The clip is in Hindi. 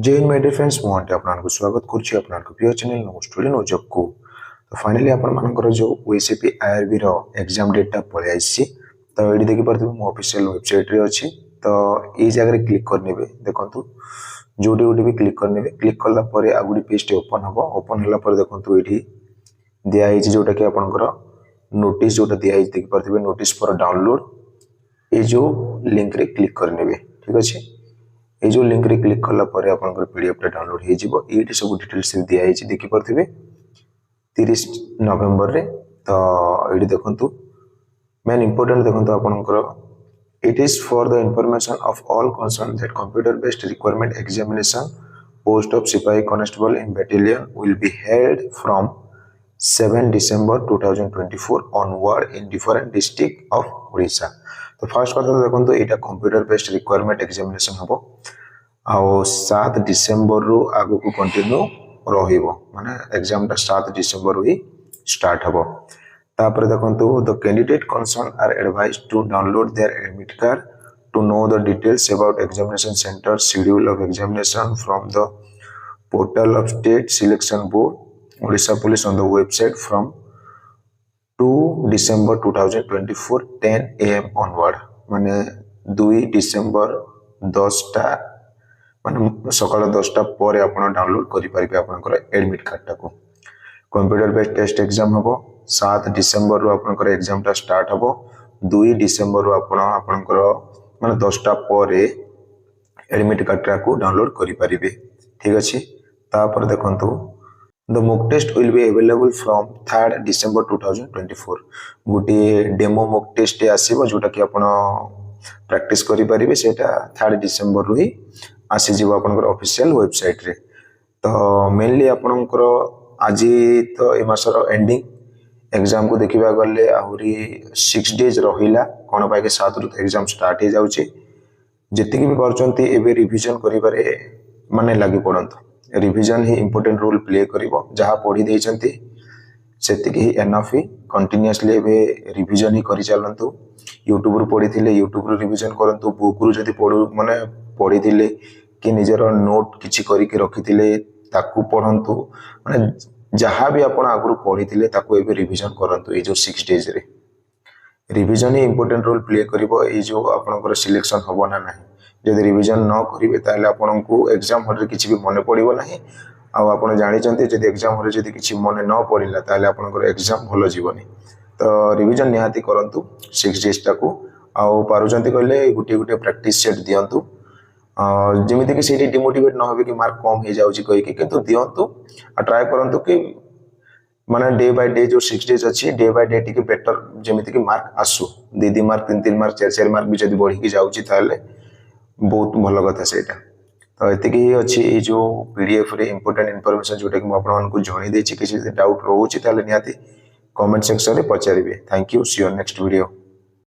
जय हिंद माय डियर फ्रेंड्स मुझे आपको स्वागत करुच्ची आपको प्रिय channel no student no job को। तो फाइनली आपनकर जो ओएसएपी आईआरबी रो एग्जाम डेटा पळे आसी तो एडी देखि परथि मो ऑफिशियल वेबसाइट रे अछि। तो ए जगह रे क्लिक करनेबे देखंतु जोडी ओडी भी क्लिक करनेबे क्लिक करला परे आगुडी पेज ओपन हबो। ओपन हला परे देखंतु एठी दिया हिच जोटा कि आपनकर नोटिस जोटा दिया हिच देखि परथि नोटिस फॉर डाउनलोड ए जो लिंक रे क्लिक करनेबे ठीक अछि। ये जो लिंक रे क्लिक करला परे आपनकर पीडीएफ रे डाउनलोड हे जिवो। एठी सब डिटेल्स दिया हिच देखि परथिबे 30 नवंबर रे। तो एठी देखंतु मेन इंपोर्टेंट देखंतु आपनकर it is for the information of all concerned that computer based requirement examination post of sipahi constable in battalion will be held from 7 December 2024 onward in different district of Odisha। तो फर्स्ट कथा देखंतु एटा कंप्यूटर बेस्ड रिक्वायरमेंट एग्जामिनेशन हबो आ 7 डिसेंबर रु आगु को कंटिन्यू रहिबो माने एग्जाम ता 7 डिसेंबर रु ही स्टार्ट हबो। तापर देखंतु the candidate concern are advised to download their admit card to know the details about examination centre schedule of examination from the portal of state selection board Odisha police on the website from 2 December 2024 10 AM onward माने 2 डिसेंबर 10 टा माने सकाळ 10 टा परे आपण डाउनलोड करि परिबे आपनकर एडमिट कार्ड टाको। कंप्यूटर बेस्ड टेस्ट एग्जाम हबो 7 डिसेंबर रु आपनकर एग्जाम टा स्टार्ट हबो। 2 डिसेंबर रु आपनकर माने 10 टा परे एडमिट कार्ड टाको डाउनलोड करि परिबे ठीक अछि। तापर देखंतु The mock test will be available from 3rd December 2024 गोटे डेमो mock test आसीबो जोटा कि आपण प्रैक्टिस करि परिबे सेटा 3rd डिसेंबर रु ही आसी जिवो आपनकर ऑफिशियल वेबसाइट रे। तो मेनली आपनकर आजी तो ए मासर एंडिंग एग्जाम को देखिबा गले आहुरी 6 डेज रहिला कोन पाके 7 रु एग्जाम स्टार्ट हे जाउची। जेतिकि भी परचंती एबे रिवीजन करिबारे माने लागि पड़ंतो रिवीजन ही इंपोर्टेंट रोल प्ले करिवो जहा पढी देइचंती सेतिकि ही एनफ ही कंटीन्यूअसली एबे रिवीजन ही करि चलंतु। यूट्यूब रु पढिथिले यूट्यूब रु रिवीजन करंतु बुक रु जदी पढु माने पढिथिले कि निजर नोट किछि करि के रखिथिले ताकू पढंतु माने जहा भी आपण आगरु पढिथिले ताकू एबे रिवीजन करंतु। ए जो 6 डेज रे रिवीजन ही इंपोर्टेंट रोल प्ले करिवो ए जो आपनकर सिलेक्शन हबो ना नाही। जदि रिवीजन न करिवे ताले आपनकु एग्जाम हॉल रे किछि भी मने पडिवो नाही आ आपण जानि चंती जदि एग्जाम हॉल रे जदि किछि मने न पडिला ताले आपनकर एग्जाम भलो जीवनी। तो रिवीजन निहाती करंतु 6 डेज टाकू आ पारु चंती कहले गुटे गुटे प्रैक्टिस सेट दियंतु जेमिति कि सेठी डिमोटिवेट न होबे कि मार्क कम हे जाउची कहि कि किंतु दियंतु आ ट्राई करंतु कि माने डे बाय डे जो 6 डेज अछि डे बाय डे टिके बेटर जेमिति कि मार्क आसु 2 मार्क 3 मार्क 4 मार्क भी जदि बढ़ी कि जाउची ताले बहुत भल कथा सेटा। तो एतिकी ही अछि ए जो पीडीएफ रे इंपोर्टेंट इंफॉर्मेशन जोटा कि म आपन को जणी देछि किछि डाउट रहउछि ताले निहाती कमेंट सेक्शन रे पचारिबे। Thank you see you next video.